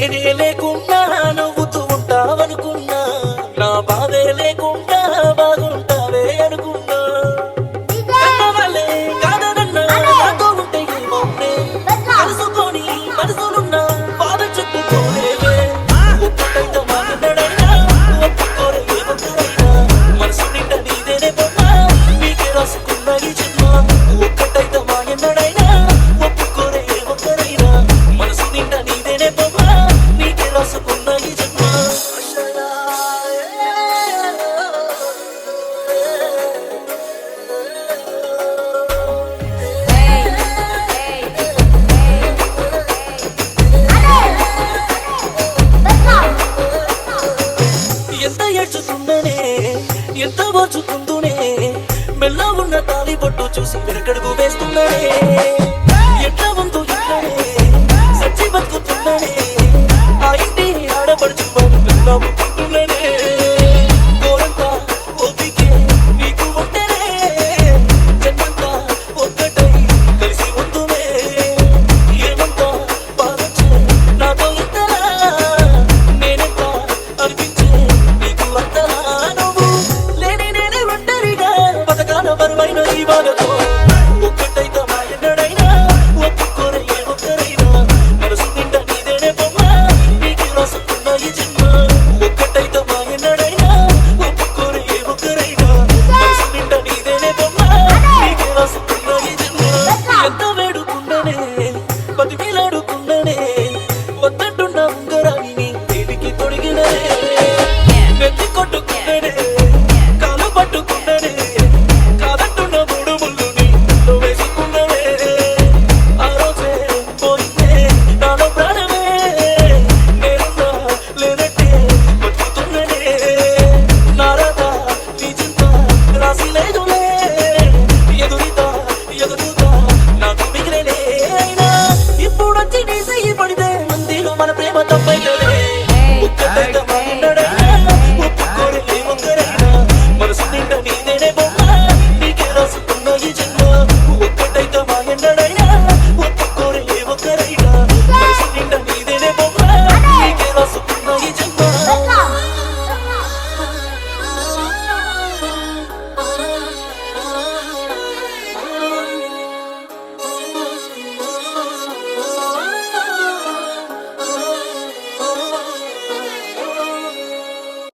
నేనే లేకుండా నవ్వుతూ ఉంటావనుకున్నా, నా బాధే లేకుండా బాగుంటావే అనుకున్నా. వాళ్ళే కాదనన్నా నాతో ఉంటే ఏమవునే, కలుసుకొని మనసులున్నా బాధ చెప్పుకోలేవే. ఒక్కటైతే మాట్లాడైనా ఒప్పుకోలే ఏమొక్కరైనా, మనసు నిండా నీదేనే పొన్నా నీకే రాసుకున్న ఈ జన్మ. ఒక్కటైతే మాట్లాడైనా ఒప్పుకోలే ఏమొక్కరైనా, మనసు నిండా నీదేనే పొన్నా నీకే రాసుకున్న ఈ జన్మ. ఎంత ఏడ్చుకుందనే ఎంత ఓర్చుకుందునే, మెల్ల ఉన్న తాళి పొట్టు చూసి వెనకడుగు వేస్తుందనే.